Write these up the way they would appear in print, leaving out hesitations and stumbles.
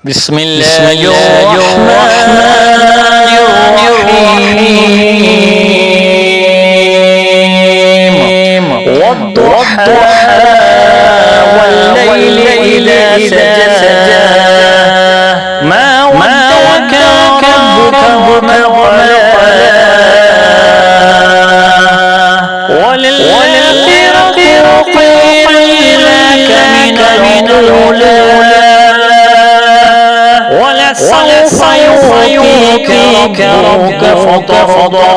بسم الله الرحمن الرحيم والضحى والليل إذا سجى ما ودعك ربك وما قلى وللآخرة خير لك من الأولى ولسوف يعطيك ربك فترضى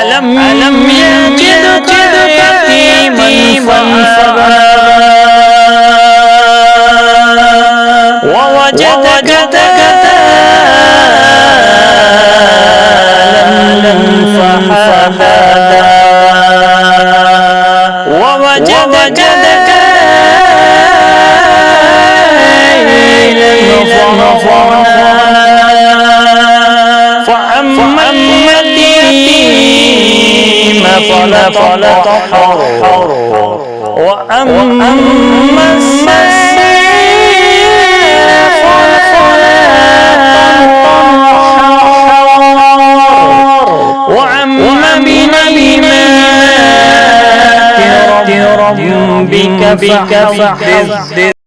ألم يجدك يتيما فآوى ووجدك ضالا فهدى ووجدك فأما اليتيم فلا تقهر وأما السائل فلا تنهر وأما بنعمة ربك فحدث.